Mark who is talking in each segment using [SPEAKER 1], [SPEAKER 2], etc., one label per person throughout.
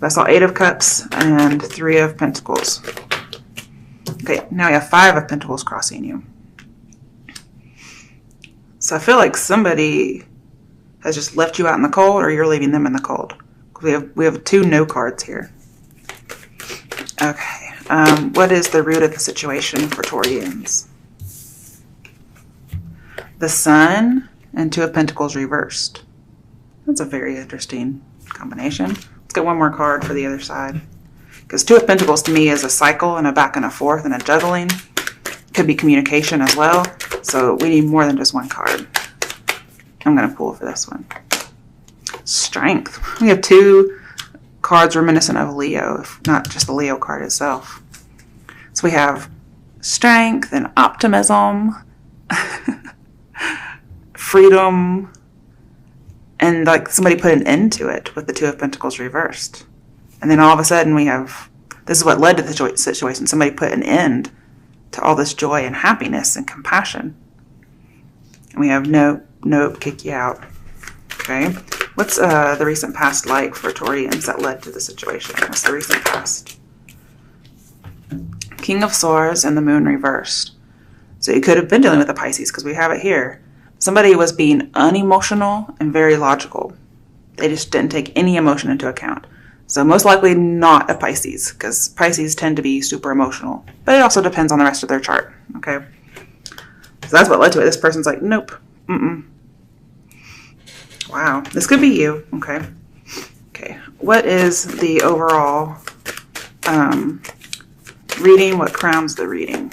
[SPEAKER 1] I saw 8 of Cups and 3 of Pentacles. Okay, now we have 5 of Pentacles crossing you. So I feel like somebody has just left you out in the cold, or you're leaving them in the cold. We have 2 no cards here. Okay, what is the root of the situation for Taurians? The Sun and 2 of Pentacles reversed. That's a very interesting combination. Let's get one more card for the other side. Because 2 of Pentacles to me is a cycle and a back and a forth and a juggling. Could be communication as well. So we need more than just one card. I'm going to pull for this one. Strength. We have 2 cards reminiscent of Leo, if not just the Leo card itself. So we have strength and optimism, freedom, and like somebody put an end to it with the 2 of Pentacles reversed. And then all of a sudden we have, this is what led to the situation. Somebody put an end to all this joy and happiness and compassion. And we have nope, kick you out. Okay. What's the recent past like for Taurians that led to the situation? What's the recent past? King of Swords and the Moon reversed. So you could have been dealing with a Pisces because we have it here. Somebody was being unemotional and very logical. They just didn't take any emotion into account. So most likely not a Pisces, because Pisces tend to be super emotional. But it also depends on the rest of their chart, okay? So that's what led to it. This person's like, nope, Wow, this could be you, okay? Okay, what is the overall reading? What crowns the reading?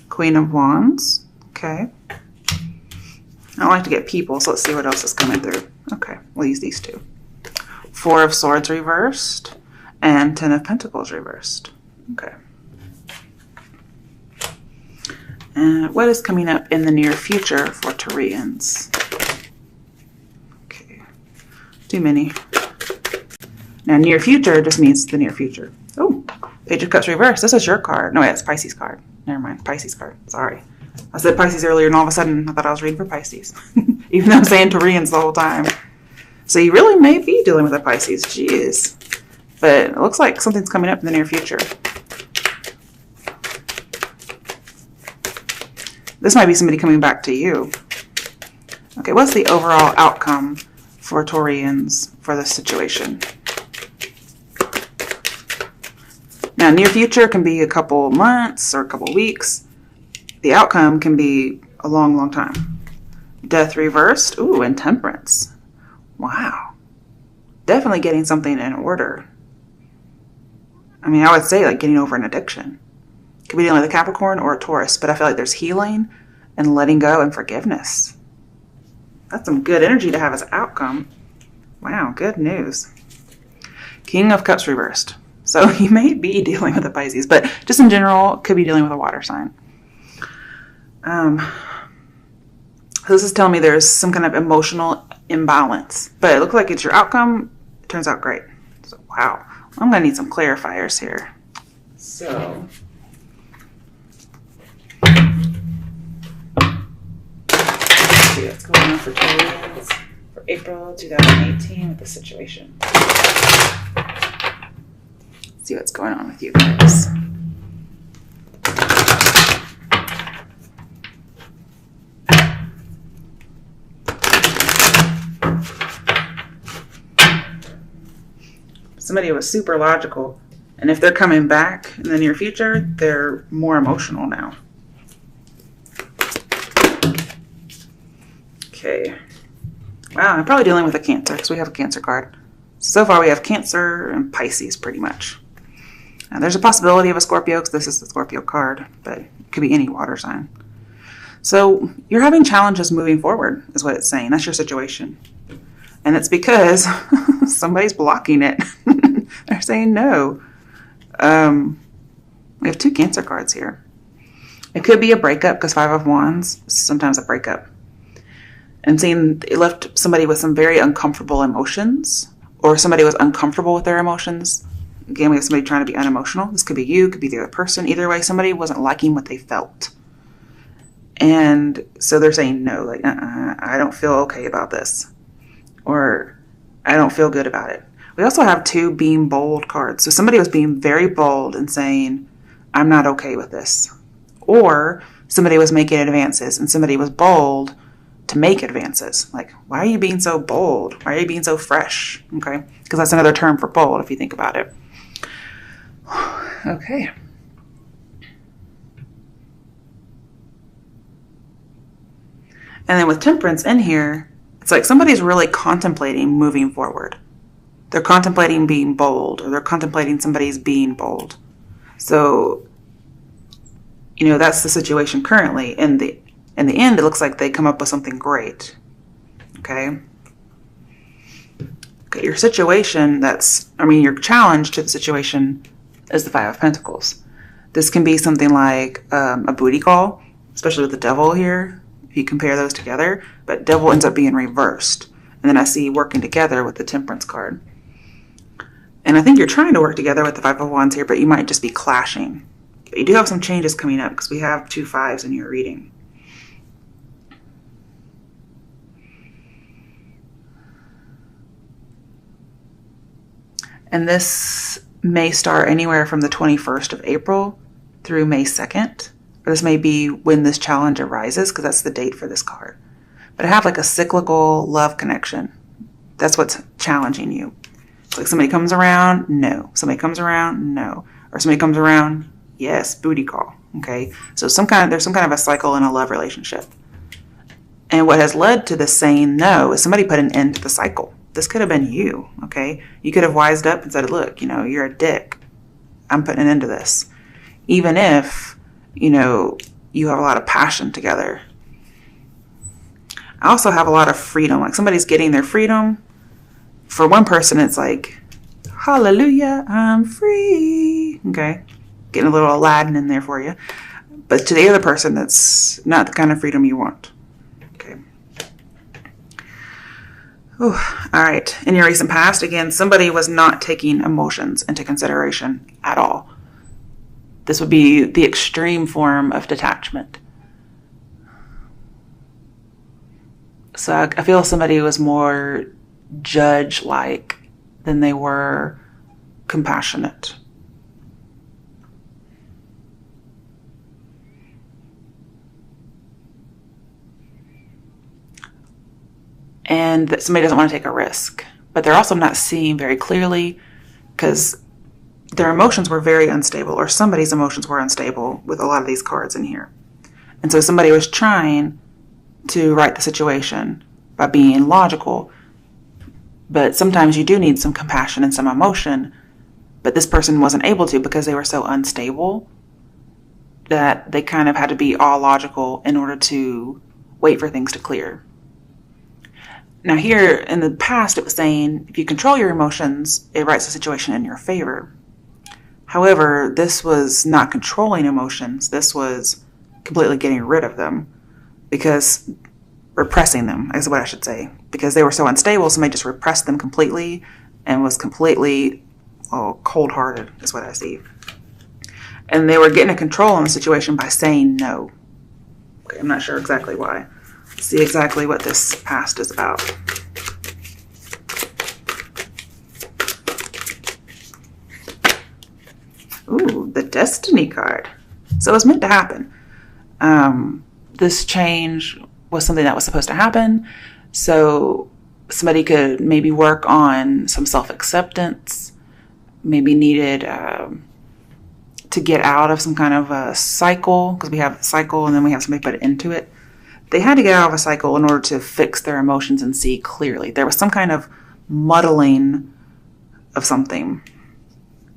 [SPEAKER 1] Queen of Wands, okay. I don't like to get people, so let's see what else is coming through. Okay, we'll use these 2. 4 of Swords reversed and 10 of Pentacles reversed. Okay. And what is coming up in the near future for Taurians? Okay, too many. Now, near future just means the near future. Oh, Page of Cups reversed. This is your card. No, wait, it's Pisces card. Never mind, Pisces card. Sorry. I said Pisces earlier, and all of a sudden, I thought I was reading for Pisces. Even though I'm saying Taurians the whole time. So you really may be dealing with a Pisces. Jeez. But it looks like something's coming up in the near future. This might be somebody coming back to you. Okay, what's the overall outcome for Taurians for this situation? Now, near future can be a couple months or a couple weeks. The outcome can be a long, long time. Death reversed. Ooh, and Temperance. Wow. Definitely getting something in order. I mean, I would say like getting over an addiction. Could be dealing with a Capricorn or a Taurus, but I feel like there's healing and letting go and forgiveness. That's some good energy to have as outcome. Wow, good news. King of Cups reversed. So you may be dealing with a Pisces, but just in general, could be dealing with a water sign. So this is telling me there's some kind of emotional imbalance, but it looks like it's your outcome. It turns out great. So, wow. I'm going to need some clarifiers here. So, let's see what's going on for Taurus for April 2018 with the situation. Let's see what's going on with you guys. Somebody was super logical, and if they're coming back in the near future, they're more emotional now. Okay. Wow, I'm probably dealing with a Cancer because we have a Cancer card. So far we have Cancer and Pisces pretty much. Now, there's a possibility of a Scorpio because this is the Scorpio card, but it could be any water sign. So you're having challenges moving forward is what it's saying. That's your situation. And it's because somebody's blocking it. They're saying no. We have 2 Cancer cards here. It could be a breakup because 5 of Wands is sometimes a breakup. And seeing it left somebody with some very uncomfortable emotions, or somebody was uncomfortable with their emotions. Again, we have somebody trying to be unemotional. This could be you, could be the other person. Either way, somebody wasn't liking what they felt. And so they're saying no, like, I don't feel okay about this. Or I don't feel good about it. We also have 2 being bold cards. So somebody was being very bold and saying, I'm not okay with this. Or somebody was making advances and somebody was bold to make advances. Like, why are you being so bold? Why are you being so fresh? Okay. Because that's another term for bold if you think about it. Okay. And then with temperance in here, it's like somebody's really contemplating moving forward. They're contemplating being bold, or they're contemplating somebody's being bold. So, that's the situation currently. In the end, it looks like they come up with something great. Okay. Okay, your situation your challenge to the situation is the 5 of Pentacles. This can be something like a booty call, especially with the devil here, if you compare those together. But devil ends up being reversed. And then I see working together with the temperance card. And I think you're trying to work together with the 5 of Wands here, but you might just be clashing. But you do have some changes coming up because we have 2 5s in your reading. And this may start anywhere from the 21st of April through May 2nd. Or this may be when this challenge arises, because that's the date for this card. But I have like a cyclical love connection. That's what's challenging you. It's like somebody comes around, no. Somebody comes around, no. Or somebody comes around, yes, booty call. Okay. So there's some kind of a cycle in a love relationship. And what has led to this saying no is somebody put an end to the cycle. This could have been you. Okay. You could have wised up and said, look, you're a dick. I'm putting an end to this. Even if, you have a lot of passion together. I also have a lot of freedom. Like somebody's getting their freedom. For one person, it's like, hallelujah, I'm free. Okay. Getting a little Aladdin in there for you. But to the other person, that's not the kind of freedom you want. Okay. Ooh, all right. In your recent past, again, somebody was not taking emotions into consideration at all. This would be the extreme form of detachment. So I feel somebody was more judge-like than they were compassionate. And that somebody doesn't want to take a risk. But they're also not seeing very clearly because their emotions were very unstable, or somebody's emotions were unstable with a lot of these cards in here. And so somebody was trying to right the situation by being logical. But sometimes you do need some compassion and some emotion. But this person wasn't able to because they were so unstable that they kind of had to be all logical in order to wait for things to clear. Now here in the past, it was saying if you control your emotions, it rights the situation in your favor. However, this was not controlling emotions. This was completely getting rid of them, because repressing them is what I should say, because they were so unstable. Somebody just repressed them completely and was completely cold-hearted is what I see. And they were getting a control on the situation by saying no. Okay, I'm not sure exactly why. Let's see exactly what this past is about. Ooh, the Destiny card. So it was meant to happen. This change was something that was supposed to happen. So somebody could maybe work on some self-acceptance, maybe needed to get out of some kind of a cycle, because we have a cycle and then we have somebody put it into it. They had to get out of a cycle in order to fix their emotions and see clearly. There was some kind of muddling of something.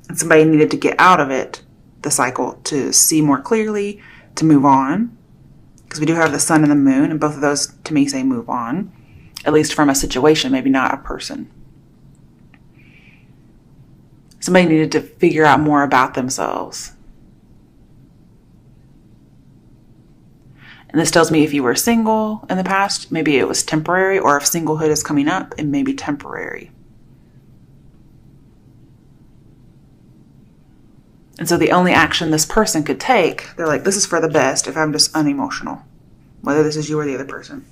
[SPEAKER 1] And somebody needed to get out of it, the cycle, to see more clearly, to move on. Because we do have the sun and the moon, and both of those, to me, say move on. At least from a situation, maybe not a person. Somebody needed to figure out more about themselves. And this tells me if you were single in the past, maybe it was temporary, or if singlehood is coming up, it may be temporary. And so the only action this person could take, they're like, this is for the best if I'm just unemotional, whether this is you or the other person.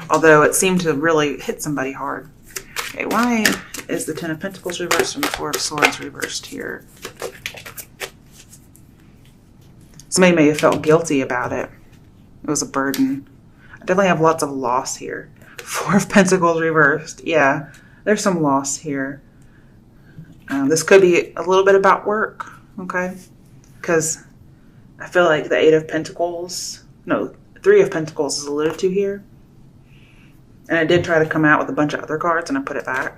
[SPEAKER 1] Although it seemed to really hit somebody hard. Okay, why is the Ten of Pentacles reversed and the Four of Swords reversed here? Somebody may have felt guilty about it. It was a burden. I definitely have lots of loss here. Four of Pentacles reversed. Yeah, there's some loss here. This could be a little bit about work, okay? Because I feel like the Eight of Pentacles, no, Three of Pentacles is alluded to here. And I did try to come out with a bunch of other cards and I put it back.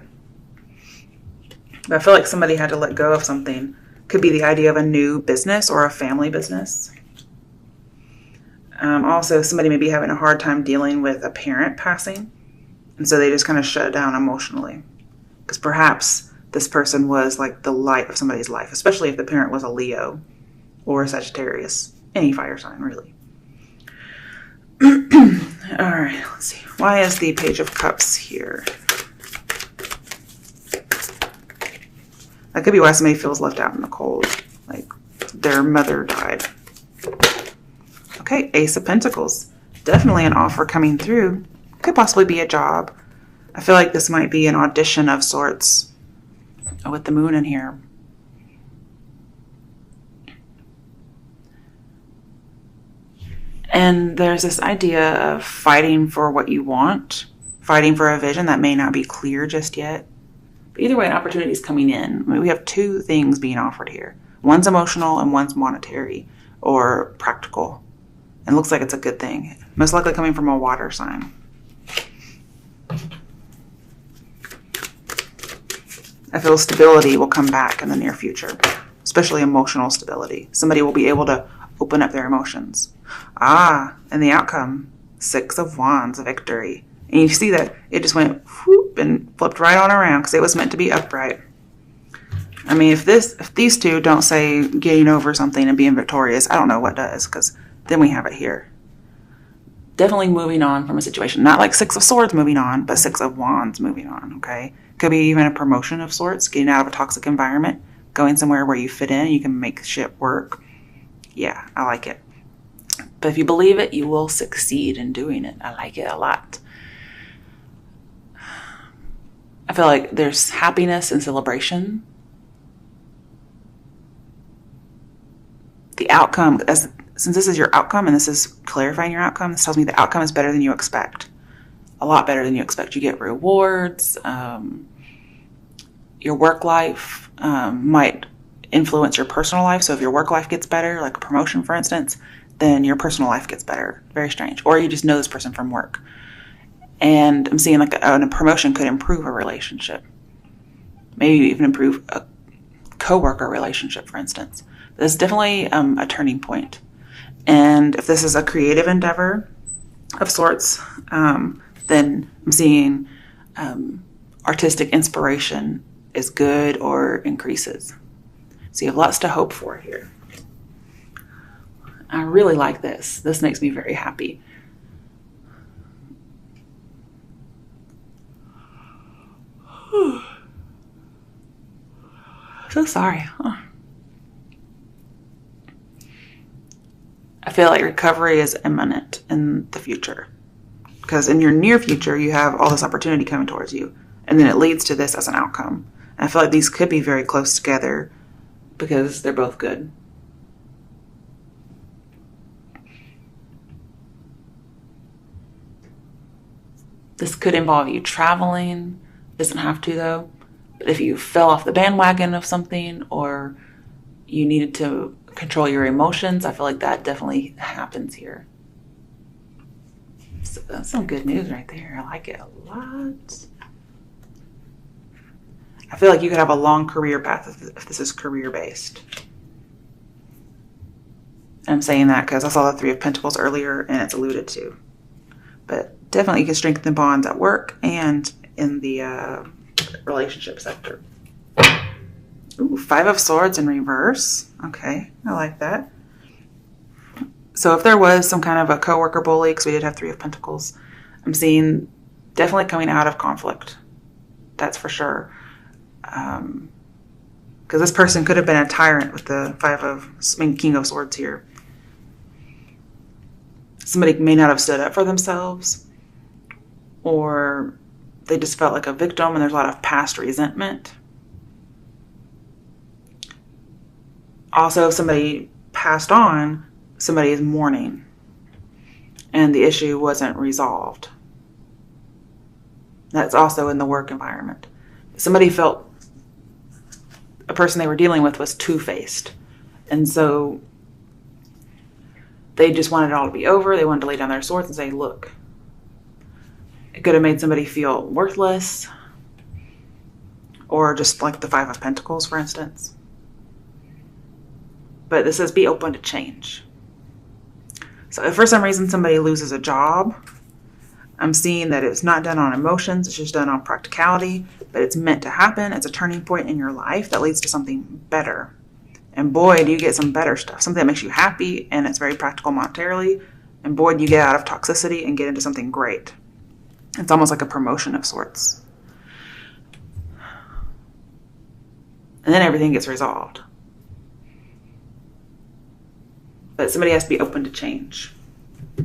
[SPEAKER 1] But I feel like somebody had to let go of something. Could be the idea of a new business or a family business. Also, somebody may be having a hard time dealing with a parent passing. And so they just kind of shut down emotionally. Because perhaps this person was like the light of somebody's life, especially if the parent was a Leo or a Sagittarius. Any fire sign, really. All right, let's see. Why is the Page of Cups here? That could be why somebody feels left out in the cold. Like their mother died. Okay, Ace of Pentacles. Definitely an offer coming through. Could possibly be a job. I feel like this might be an audition of sorts with the moon in here. And there's this idea of fighting for what you want, fighting for a vision that may not be clear just yet. But either way, an opportunity is coming in. I mean, we have two things being offered here. One's emotional and one's monetary or practical. And it looks like it's a good thing. Most likely coming from a water sign. I feel stability will come back in the near future, especially emotional stability. Somebody will be able to open up their emotions. And the outcome, Six of Wands, victory. And you see that it just went whoop and flipped right on around because it was meant to be upright. I mean, if these two don't say getting over something and being victorious, I don't know what does, because then we have it here. Definitely moving on from a situation. Not like Six of Swords moving on, but Six of Wands moving on, okay? Could be even a promotion of sorts, getting out of a toxic environment, going somewhere where you fit in, you can make shit work. Yeah, I like it. But if you believe it, you will succeed in doing it. I like it a lot. I feel like there's happiness and celebration. The outcome, since this is your outcome and this is clarifying your outcome, this tells me the outcome is better than you expect. A lot better than you expect. You get rewards. Your work life might influence your personal life. So if your work life gets better, like a promotion, for instance, then your personal life gets better. Very strange. Or you just know this person from work. And I'm seeing like a promotion could improve a relationship. Maybe even improve a coworker relationship, for instance. But it's definitely a turning point. And if this is a creative endeavor of sorts, then I'm seeing artistic inspiration is good or increases. So you have lots to hope for here. I really like this. This makes me very happy. So sorry. I feel like recovery is imminent in the future. Because in your near future, you have all this opportunity coming towards you. And then it leads to this as an outcome. And I feel like these could be very close together because they're both good. This could involve you traveling. Doesn't have to, though. But if you fell off the bandwagon of something or you needed to control your emotions, I feel like that definitely happens here. So that's some good news right there. I like it a lot. I feel like you could have a long career path if this is career-based. I'm saying that because I saw the Three of Pentacles earlier and it's alluded to. But definitely you can strengthen bonds at work and in the relationship sector. Ooh, Five of Swords in reverse. Okay, I like that. So if there was some kind of a coworker bully, because we did have Three of Pentacles, I'm seeing definitely coming out of conflict. That's for sure. Because this person could have been a tyrant with the King of Swords here. Somebody may not have stood up for themselves, or they just felt like a victim, and there's a lot of past resentment. Also, if somebody passed on, somebody is mourning, and the issue wasn't resolved. That's also in the work environment. Somebody felt a person they were dealing with was two-faced, and so they just wanted it all to be over. They wanted to lay down their swords and say, look, it could have made somebody feel worthless, or just like the Five of Pentacles, for instance. But this says be open to change. So if for some reason somebody loses a job, I'm seeing that it's not done on emotions, it's just done on practicality, but it's meant to happen. It's a turning point in your life that leads to something better. And boy, do you get some better stuff, something that makes you happy, and it's very practical monetarily. And boy, do you get out of toxicity and get into something great. It's almost like a promotion of sorts. And then everything gets resolved. But somebody has to be open to change. All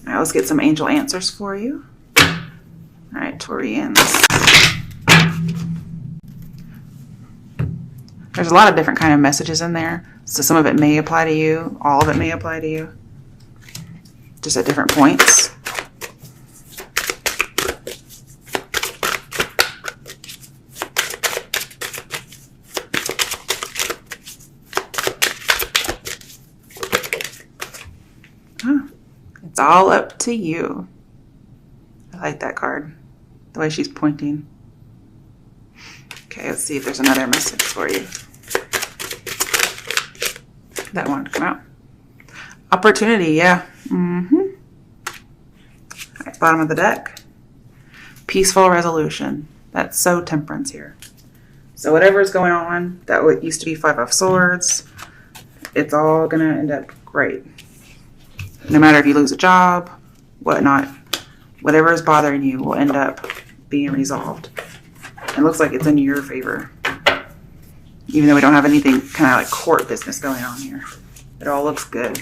[SPEAKER 1] right, let's get some angel answers for you. All right, Taurians. There's a lot of different kind of messages in there. So some of it may apply to you. All of it may apply to you. Just at different points. It's all up to you. I like that card. The way she's pointing. Okay, let's see if there's another message for you. That wanted to come out. Opportunity, yeah. All right, bottom of the deck. Peaceful resolution. That's so Temperance here. So whatever is going on, that what used to be Five of Swords, it's all going to end up great. No matter if you lose a job, whatnot, whatever is bothering you will end up being resolved. It looks like it's in your favor. Even though we don't have anything kind of like court business going on here. It all looks good.